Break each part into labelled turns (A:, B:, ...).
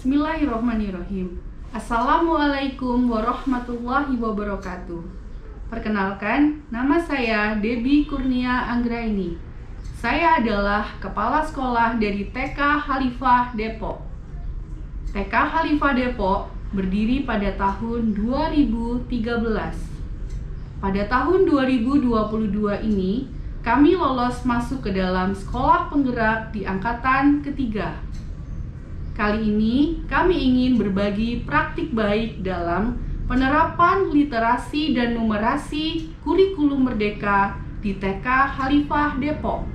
A: Bismillahirrohmanirrohim. Assalamualaikum warahmatullahi wabarakatuh. Perkenalkan, nama saya Debbie Kurnia Anggraini. Saya adalah Kepala Sekolah dari TK Khalifah Depok. TK Khalifah Depok berdiri pada tahun 2013. Pada tahun 2022 ini, kami lolos masuk ke dalam sekolah penggerak di angkatan ketiga. Kali ini, kami ingin berbagi praktik baik dalam penerapan literasi dan numerasi kurikulum merdeka di TK Khalifah Depok.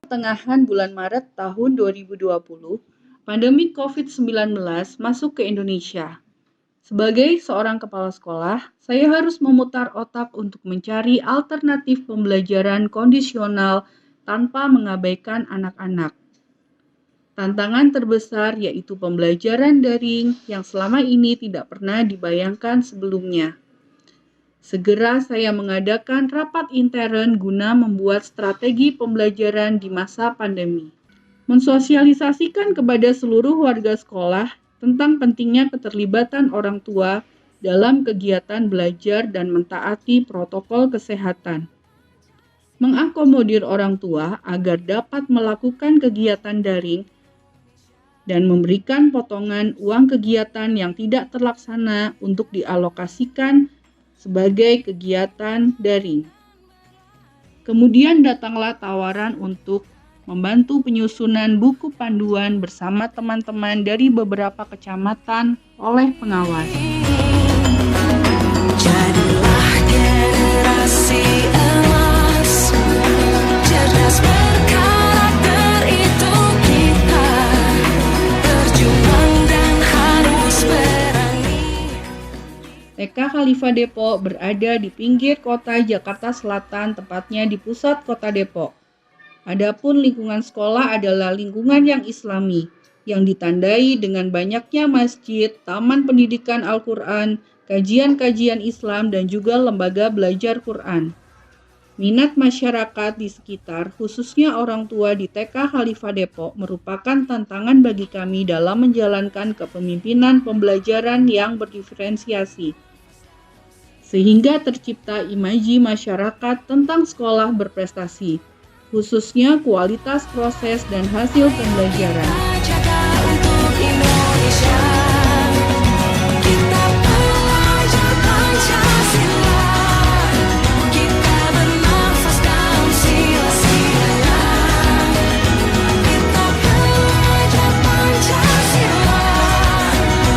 A: Pertengahan bulan Maret tahun 2020, pandemi COVID-19 masuk ke Indonesia. Sebagai seorang kepala sekolah, saya harus memutar otak untuk mencari alternatif pembelajaran kondisional tanpa mengabaikan anak-anak. Tantangan terbesar yaitu pembelajaran daring yang selama ini tidak pernah dibayangkan sebelumnya. Segera saya mengadakan rapat intern guna membuat strategi pembelajaran di masa pandemi. Mensosialisasikan kepada seluruh warga sekolah tentang pentingnya keterlibatan orang tua dalam kegiatan belajar dan mentaati protokol kesehatan. Mengakomodir orang tua agar dapat melakukan kegiatan daring dan memberikan potongan uang kegiatan yang tidak terlaksana untuk dialokasikan sebagai kegiatan daring. Kemudian datanglah tawaran untuk membantu penyusunan buku panduan bersama teman-teman dari beberapa kecamatan oleh pengawas.
B: Jadilah generasi emas, cerdas berkarakter itu kita, berjuang dan harus berani.
A: TK Khalifah Depok berada di pinggir kota Jakarta Selatan, tepatnya di pusat kota Depok. Adapun lingkungan sekolah adalah lingkungan yang islami, yang ditandai dengan banyaknya masjid, taman pendidikan Al-Quran, kajian-kajian Islam, dan juga lembaga belajar Quran. Minat masyarakat di sekitar, khususnya orang tua di TK Khalifah Depok, merupakan tantangan bagi kami dalam menjalankan kepemimpinan pembelajaran yang berdiferensiasi. Sehingga tercipta imaji masyarakat tentang sekolah berprestasi, khususnya kualitas proses dan hasil pembelajaran.
B: Jaga untuk Indonesia, kita pelajar Pancasila, kita bernafas dalam sila-sila, kita pelajar Pancasila,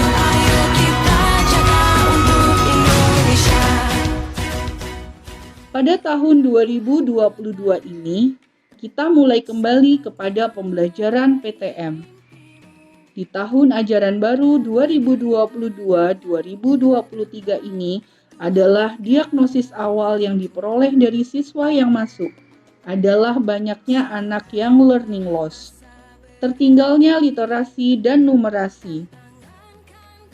B: ayo kita jaga untuk Indonesia.
A: Pada tahun 2022 ini, kita mulai kembali kepada pembelajaran PTM. Di tahun ajaran baru 2022-2023 ini adalah diagnosis awal yang diperoleh dari siswa yang masuk adalah banyaknya anak yang learning loss, tertinggalnya literasi dan numerasi.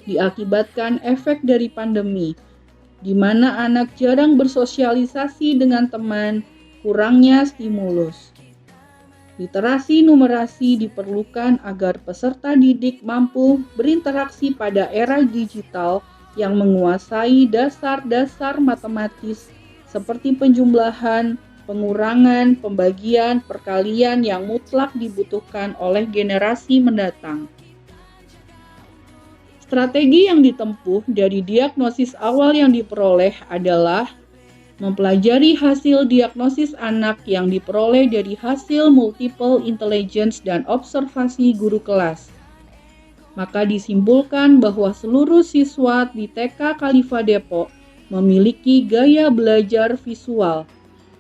A: Diakibatkan efek dari pandemi, di mana anak jarang bersosialisasi dengan teman, kurangnya stimulus. Literasi numerasi diperlukan agar peserta didik mampu berinteraksi pada era digital yang menguasai dasar-dasar matematis seperti penjumlahan, pengurangan, pembagian, perkalian yang mutlak dibutuhkan oleh generasi mendatang. Strategi yang ditempuh dari diagnosis awal yang diperoleh adalah mempelajari hasil diagnosis anak yang diperoleh dari hasil multiple intelligence dan observasi guru kelas. Maka disimpulkan bahwa seluruh siswa di TK Khalifah Depok memiliki gaya belajar visual,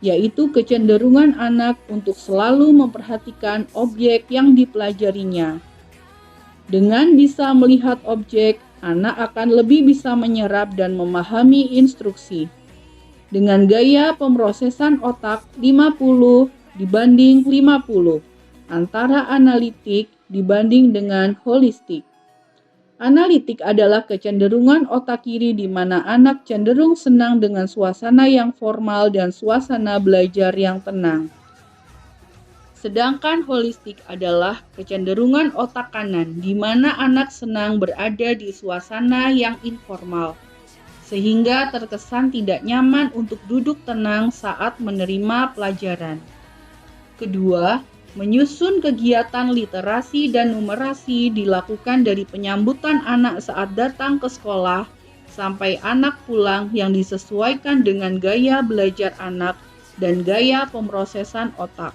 A: yaitu kecenderungan anak untuk selalu memperhatikan objek yang dipelajarinya. Dengan bisa melihat objek, anak akan lebih bisa menyerap dan memahami instruksi. Dengan gaya pemrosesan otak 50 dibanding 50, antara analitik dibanding dengan holistik. Analitik adalah kecenderungan otak kiri di mana anak cenderung senang dengan suasana yang formal dan suasana belajar yang tenang. Sedangkan holistik adalah kecenderungan otak kanan di mana anak senang berada di suasana yang informal, sehingga terkesan tidak nyaman untuk duduk tenang saat menerima pelajaran. Kedua, menyusun kegiatan literasi dan numerasi dilakukan dari penyambutan anak saat datang ke sekolah sampai anak pulang yang disesuaikan dengan gaya belajar anak dan gaya pemrosesan otak.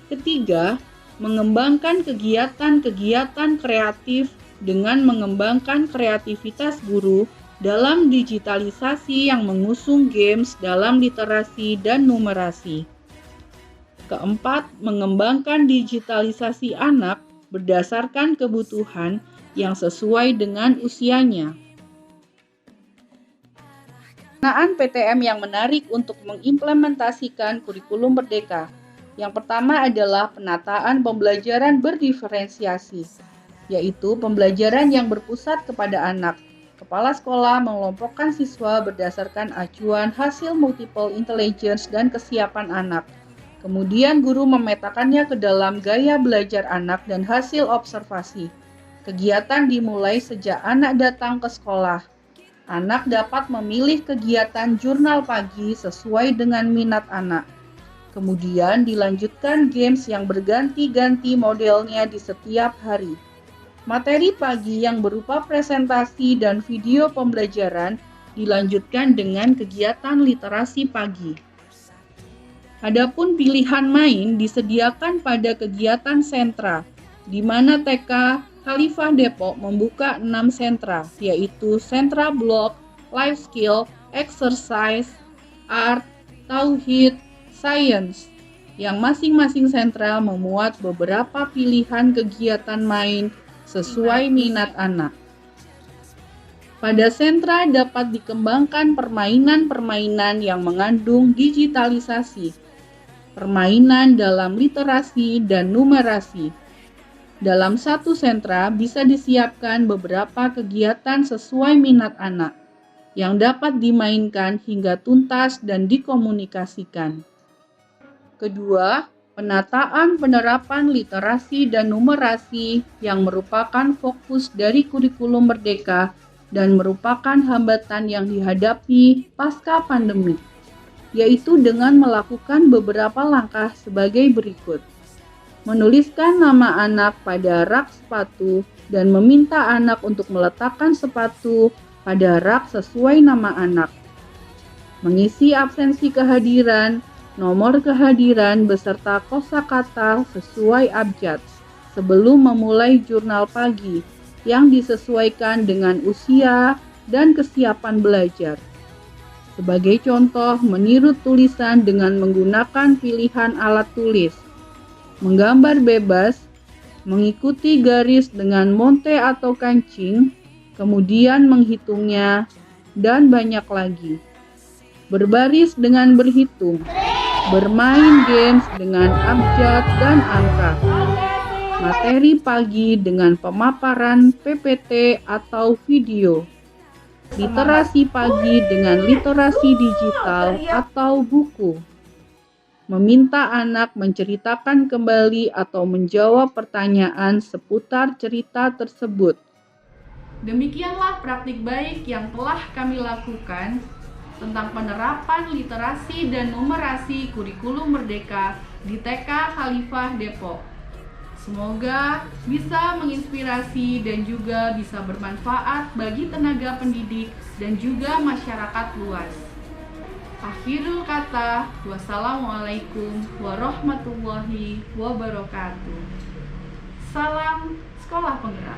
A: Ketiga, mengembangkan kegiatan-kegiatan kreatif dengan mengembangkan kreativitas guru dalam digitalisasi yang mengusung games dalam literasi dan numerasi. Keempat, mengembangkan digitalisasi anak berdasarkan kebutuhan yang sesuai dengan usianya. Pelaksanaan PTM yang menarik untuk mengimplementasikan kurikulum merdeka. Yang pertama adalah penataan pembelajaran berdiferensiasi, yaitu pembelajaran yang berpusat kepada anak. Kepala sekolah mengelompokkan siswa berdasarkan acuan hasil multiple intelligence dan kesiapan anak. Kemudian guru memetakannya ke dalam gaya belajar anak dan hasil observasi. Kegiatan dimulai sejak anak datang ke sekolah. Anak dapat memilih kegiatan jurnal pagi sesuai dengan minat anak. Kemudian dilanjutkan games yang berganti-ganti modelnya di setiap hari. Materi pagi yang berupa presentasi dan video pembelajaran dilanjutkan dengan kegiatan literasi pagi. Adapun pilihan main disediakan pada kegiatan sentra, di mana TK Khalifah Depok membuka 6 sentra, yaitu sentra blok, life skill, exercise, art, tauhid, science, yang masing-masing sentra memuat beberapa pilihan kegiatan main sesuai minat anak. Pada sentra dapat dikembangkan permainan-permainan yang mengandung digitalisasi, permainan dalam literasi dan numerasi. Dalam satu sentra bisa disiapkan beberapa kegiatan sesuai minat anak yang dapat dimainkan hingga tuntas dan dikomunikasikan. Kedua, penataan penerapan literasi dan numerasi yang merupakan fokus dari kurikulum merdeka dan merupakan hambatan yang dihadapi pasca pandemi, yaitu dengan melakukan beberapa langkah sebagai berikut. Menuliskan nama anak pada rak sepatu dan meminta anak untuk meletakkan sepatu pada rak sesuai nama anak. Mengisi absensi kehadiran, nomor kehadiran beserta kosakata sesuai abjad sebelum memulai jurnal pagi yang disesuaikan dengan usia dan kesiapan belajar. Sebagai contoh, meniru tulisan dengan menggunakan pilihan alat tulis, menggambar bebas, mengikuti garis dengan monte atau kancing, kemudian menghitungnya, dan banyak lagi. Berbaris dengan berhitung, bermain games dengan abjad dan angka, materi pagi dengan pemaparan PPT atau video, literasi pagi dengan literasi digital atau buku. Meminta anak menceritakan kembali atau menjawab pertanyaan seputar cerita tersebut. Demikianlah praktik baik yang telah kami lakukan tentang penerapan literasi dan numerasi kurikulum merdeka di TK Khalifah Depok. Semoga bisa menginspirasi dan juga bisa bermanfaat bagi tenaga pendidik dan juga masyarakat luas. Akhirul kata, wassalamualaikum warahmatullahi wabarakatuh. Salam Sekolah Penggerak.